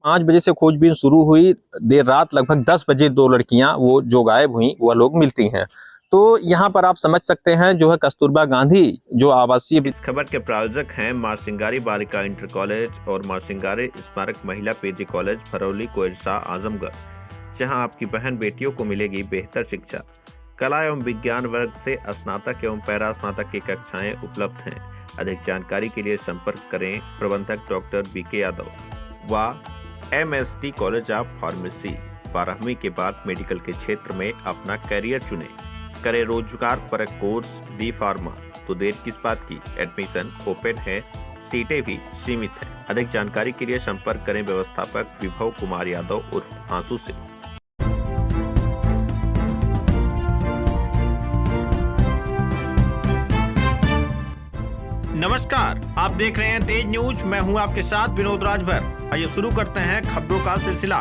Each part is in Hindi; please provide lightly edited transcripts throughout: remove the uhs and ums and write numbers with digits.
5 बजे से खोजबीन शुरू हुई। देर रात लगभग 10 बजे 2 लड़कियां वो जो गायब हुई वह लोग मिलती हैं। तो यहाँ पर आप समझ सकते हैं जो है कस्तूरबा गांधी जो आवासीय। इस खबर के प्रायोजक हैं मां सिंगारी बालिका इंटर कॉलेज और मां सिंगारी स्मारक महिला पीजी कॉलेज फरौली कोइरसा आजमगढ़, जहां आपकी बहन बेटियों को मिलेगी बेहतर शिक्षा। कला एवं विज्ञान वर्ग से स्नातक एवं पैरा स्नातक की कक्षाएं उपलब्ध हैं। अधिक जानकारी के लिए संपर्क करें प्रबंधक डॉक्टर BK यादव व MSD कॉलेज ऑफ फार्मेसी। 12वीं के बाद मेडिकल के क्षेत्र में अपना करियर चुने, करे रोजगार परक कोर्स B फार्मा, तो देर किस बात की। एडमिशन ओपन है, सीटें भी सीमित हैं। अधिक जानकारी के लिए संपर्क करें व्यवस्थापक विभव कुमार यादव उर्फ आंसू से। नमस्कार, आप देख रहे हैं तेज न्यूज। मैं हूं आपके साथ विनोद राजभर। आइए शुरू करते हैं खबरों का सिलसिला।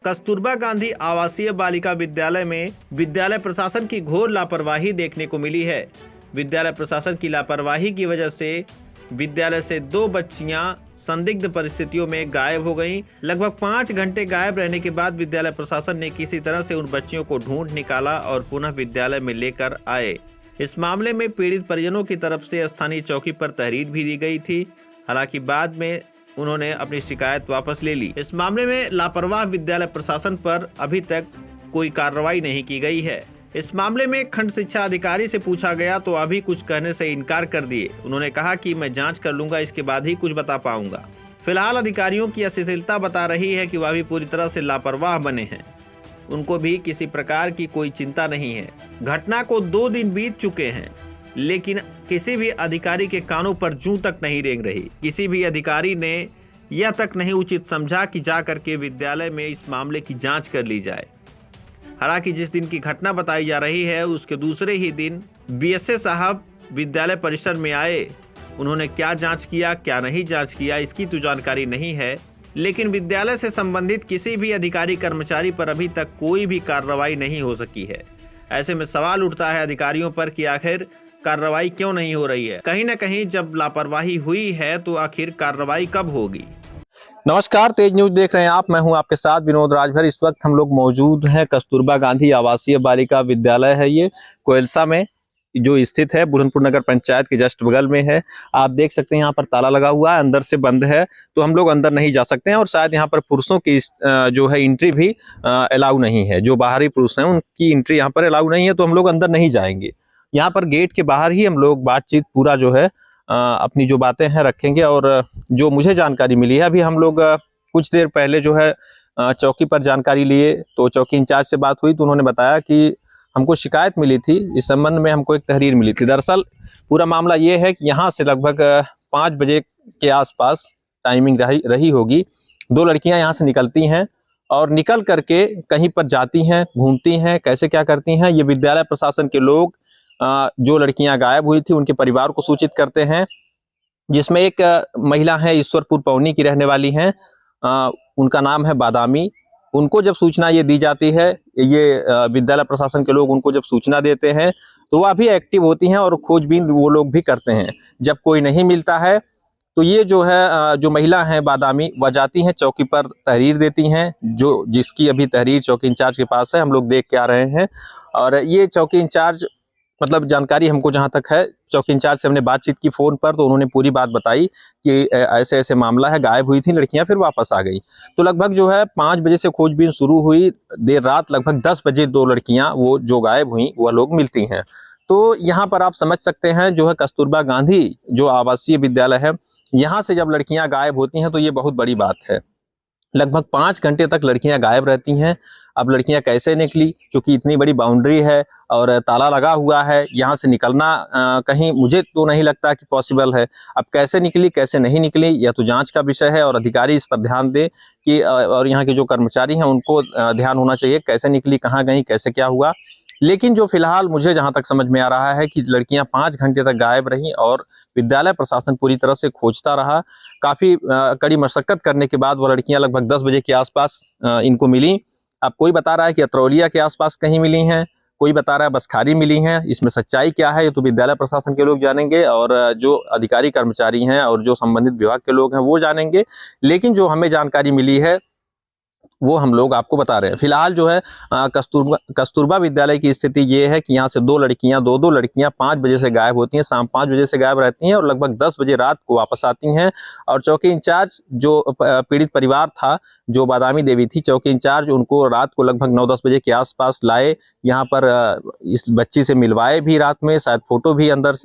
कस्तूरबा गांधी आवासीय बालिका विद्यालय में विद्यालय प्रशासन की घोर लापरवाही देखने को मिली है। विद्यालय प्रशासन की लापरवाही की वजह से विद्यालय से 2 बच्चियां संदिग्ध परिस्थितियों में गायब हो गईं। लगभग 5 घंटे गायब रहने के बाद विद्यालय प्रशासन ने किसी तरह से उन बच्चियों को ढूंढ निकाला और पुनः विद्यालय में लेकर आए। इस मामले में पीड़ित परिजनों की तरफ से स्थानीय चौकी पर तहरीर भी दी गई थी। हालांकि बाद में उन्होंने अपनी शिकायत वापस ले ली। इस मामले में लापरवाह विद्यालय प्रशासन पर अभी तक कोई कार्रवाई नहीं की गई है। इस मामले में खंड शिक्षा अधिकारी से पूछा गया तो अभी कुछ कहने से इनकार कर दिए। उन्होंने कहा कि मैं जांच कर लूंगा, इसके बाद ही कुछ बता पाऊंगा। फिलहाल अधिकारियों की अशिथिलता बता रही है कि वह भी पूरी तरह से लापरवाह बने हैं। उनको भी किसी प्रकार की कोई चिंता नहीं है। घटना को 2 दिन बीत चुके हैं, लेकिन किसी भी अधिकारी के कानों पर जूं तक नहीं रेंग रही। किसी भी अधिकारी ने यह तक नहीं उचित समझा कि जा करके विद्यालय में इस मामले की जांच कर ली जाए। हालांकि जिस दिन की घटना बताई जा रही है उसके दूसरे ही दिन BSA साहब विद्यालय परिसर में आए। उन्होंने क्या जांच किया, क्या नहीं जांच किया, इसकी तो जानकारी नहीं है। लेकिन विद्यालय से संबंधित किसी भी अधिकारी कर्मचारी पर अभी तक कोई भी कार्रवाई नहीं हो सकी है। ऐसे में सवाल उठता है अधिकारियों पर कि आखिर कार्रवाई क्यों नहीं हो रही है। कहीं न कहीं जब लापरवाही हुई है तो आखिर कार्रवाई कब होगी। नमस्कार, तेज न्यूज देख रहे हैं आप। मैं हूं आपके साथ विनोद राजभर। इस वक्त हम लोग मौजूद हैं कस्तूरबा गांधी आवासीय बालिका विद्यालय है ये कोइलसा में जो स्थित है, बुरहानपुर नगर पंचायत के जस्ट बगल में है। आप देख सकते हैं यहाँ पर ताला लगा हुआ है, अंदर से बंद है, तो हम लोग अंदर नहीं जा सकते हैं। और शायद यहाँ पर पुरुषों की जो है एंट्री भी अलाउ नहीं है। जो बाहरी पुरुष हैं उनकी एंट्री यहाँ पर अलाउ नहीं है, तो हम लोग अंदर नहीं जाएंगे। यहाँ पर गेट के बाहर ही हम लोग बातचीत पूरा जो है अपनी जो बातें हैं रखेंगे। और जो मुझे जानकारी मिली है, अभी हम लोग कुछ देर पहले जो है चौकी पर जानकारी लिए, तो चौकी इंचार्ज से बात हुई तो उन्होंने बताया कि हमको शिकायत मिली थी, इस संबंध में हमको एक तहरीर मिली थी। दरअसल पूरा मामला ये है कि यहाँ से लगभग 5 बजे के आसपास टाइमिंग रही होगी। 2 लड़कियाँ यहाँ से निकलती हैं और निकल करके कहीं पर जाती हैं, घूमती हैं, कैसे क्या करती हैं ये विद्यालय प्रशासन के लोग जो लड़कियां गायब हुई थी उनके परिवार को सूचित करते हैं। जिसमें एक महिला है ईश्वरपुर पौनी की रहने वाली हैं, उनका नाम है बादामी। उनको जब सूचना ये दी जाती है, ये विद्यालय प्रशासन के लोग उनको जब सूचना देते हैं तो वह भी एक्टिव होती हैं और खोजबीन वो लोग भी करते हैं। जब कोई नहीं मिलता है तो ये जो है जो महिला है बादामी, वह जाती हैं चौकी पर, तहरीर देती हैं, जो जिसकी अभी तहरीर चौकी इंचार्ज के पास है, हम लोग देख के आ रहे हैं। और ये चौकी इंचार्ज मतलब जानकारी हमको जहाँ तक है, चौकी इंचार्ज से हमने बातचीत की फ़ोन पर, तो उन्होंने पूरी बात बताई कि ऐसे ऐसे मामला है, गायब हुई थी लड़कियां, फिर वापस आ गई। तो लगभग जो है 5 बजे से खोजबीन शुरू हुई। देर रात लगभग 10 बजे 2 लड़कियां वो जो गायब हुई वह लोग मिलती हैं। तो यहाँ पर आप समझ सकते हैं जो है कस्तूरबा गांधी जो आवासीय विद्यालय है, यहाँ से जब लड़कियाँ गायब होती हैं तो ये बहुत बड़ी बात है। लगभग 5 घंटे तक लड़कियां गायब रहती हैं। अब लड़कियां कैसे निकली, क्योंकि इतनी बड़ी बाउंड्री है और ताला लगा हुआ है, यहाँ से निकलना कहीं मुझे तो नहीं लगता कि पॉसिबल है। अब कैसे निकली, कैसे नहीं निकली, यह तो जांच का विषय है और अधिकारी इस पर ध्यान दें कि और यहाँ के जो कर्मचारी हैं उनको ध्यान होना चाहिए कैसे निकली, कहाँ गई, कैसे क्या हुआ। लेकिन जो फिलहाल मुझे जहाँ तक समझ में आ रहा है कि लड़कियाँ 5 घंटे तक गायब रहीं और विद्यालय प्रशासन पूरी तरह से खोजता रहा। काफ़ी कड़ी मशक्कत करने के बाद वो लड़कियाँ लगभग 10 बजे के आसपास इनको मिली। अब कोई बता रहा है कि अतरौलिया के आसपास कहीं मिली हैं, कोई बता रहा है बस खारी मिली हैं। इसमें सच्चाई क्या है ये तो विद्यालय प्रशासन के लोग जानेंगे और जो अधिकारी कर्मचारी हैं और जो संबंधित विभाग के लोग हैं वो जानेंगे। लेकिन जो हमें जानकारी मिली है वो हम लोग आपको बता रहे हैं। फिलहाल जो है कस्तूरबा विद्यालय की स्थिति ये है कि यहाँ से दो दो लड़कियां 5 बजे से गायब होती हैं, शाम 5 बजे से गायब रहती हैं और लगभग 10 बजे रात को वापस आती हैं। और चौकी इंचार्ज जो पीड़ित परिवार था, जो बादामी देवी थी, चौकी इंचार्ज उनको रात को लगभग 9-10 बजे के आसपास लाए, यहाँ पर इस बच्ची से मिलवाए भी रात में। शायद फोटो भी अंदर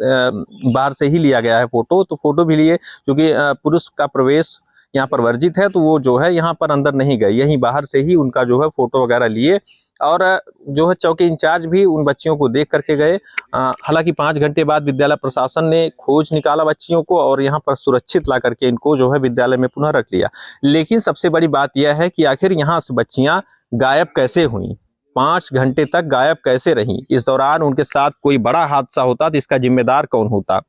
बाहर से ही लिया गया है, फोटो तो फोटो भी लिए, क्योंकि पुरुष का प्रवेश यहाँ पर वर्जित है, तो वो जो है यहाँ पर अंदर नहीं गए, यहीं बाहर से ही उनका जो है फोटो वगैरह लिए। और जो है चौकी इंचार्ज भी उन बच्चियों को देख करके गए। हालांकि 5 घंटे बाद विद्यालय प्रशासन ने खोज निकाला बच्चियों को और यहाँ पर सुरक्षित ला करके इनको जो है विद्यालय में पुनः रख लिया। लेकिन सबसे बड़ी बात यह है कि आखिर यहाँ से बच्चियाँ गायब कैसे हुई, 5 घंटे तक गायब कैसे रहीं? इस दौरान उनके साथ कोई बड़ा हादसा होता तो इसका जिम्मेदार कौन होता?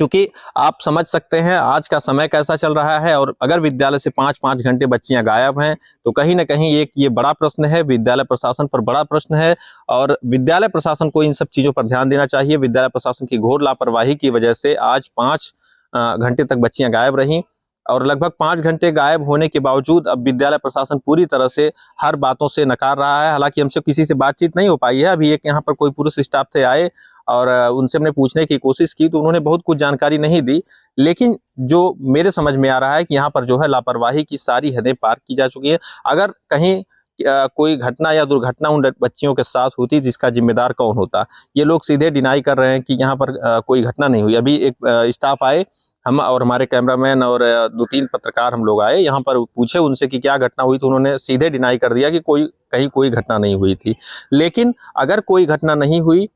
क्योंकि आप समझ सकते हैं आज का समय कैसा चल रहा है, और अगर विद्यालय से 5-5 घंटे बच्चियां गायब हैं तो कहीं ना कहीं एक ये बड़ा प्रश्न है, विद्यालय प्रशासन पर बड़ा प्रश्न है। और विद्यालय प्रशासन को इन सब चीज़ों पर ध्यान देना चाहिए। विद्यालय प्रशासन की घोर लापरवाही की वजह से आज 5 घंटे तक बच्चियां गायब रहीं, और लगभग 5 घंटे गायब होने के बावजूद अब विद्यालय प्रशासन पूरी तरह से हर बातों से नकार रहा है। हालांकि हमसे किसी से बातचीत नहीं हो पाई है। अभी एक यहाँ पर कोई पुरुष स्टाफ थे आए और उनसे हमने पूछने की कोशिश की तो उन्होंने बहुत कुछ जानकारी नहीं दी। लेकिन जो मेरे समझ में आ रहा है कि यहाँ पर जो है लापरवाही की सारी हदें पार की जा चुकी है। अगर कहीं कोई घटना या दुर्घटना उन बच्चियों के साथ होती जिसका जिम्मेदार कौन होता? ये लोग सीधे डिनाई कर रहे हैं कि यहाँ पर कोई घटना नहीं हुई। अभी एक स्टाफ आए, हम और हमारे कैमरामैन और 2-3 पत्रकार हम लोग आए यहाँ पर, पूछे उनसे कि क्या घटना हुई, तो उन्होंने सीधे डिनाई कर दिया कि कहीं कोई घटना नहीं हुई थी। लेकिन अगर कोई घटना नहीं हुई,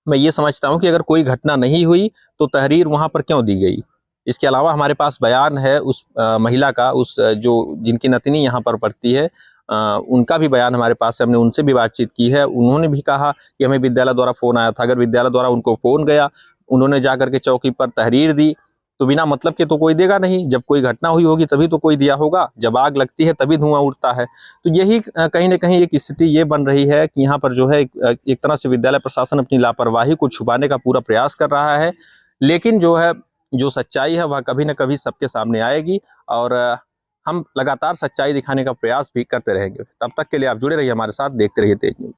मैं ये समझता हूँ कि अगर कोई घटना नहीं हुई तो तहरीर वहाँ पर क्यों दी गई? इसके अलावा हमारे पास बयान है उस महिला का, उस जो जिनकी नतनी यहाँ पर पढ़ती है, उनका भी बयान हमारे पास है। हमने उनसे भी बातचीत की है। उन्होंने भी कहा कि हमें विद्यालय द्वारा फ़ोन आया था। अगर विद्यालय द्वारा उनको फ़ोन गया, उन्होंने जा करके चौकी पर तहरीर दी, तो बिना मतलब के तो कोई देगा नहीं। जब कोई घटना हुई होगी तभी तो कोई दिया होगा। जब आग लगती है तभी धुआं उठता है। तो यही कहीं ना कहीं एक स्थिति ये बन रही है कि यहाँ पर जो है एक तरह से विद्यालय प्रशासन अपनी लापरवाही को छुपाने का पूरा प्रयास कर रहा है। लेकिन जो है, जो सच्चाई है वह कभी ना कभी सबके सामने आएगी, और हम लगातार सच्चाई दिखाने का प्रयास भी करते रहेंगे। तब तक के लिए आप जुड़े रहिए हमारे साथ, देखते रहिए तेज न्यूज़।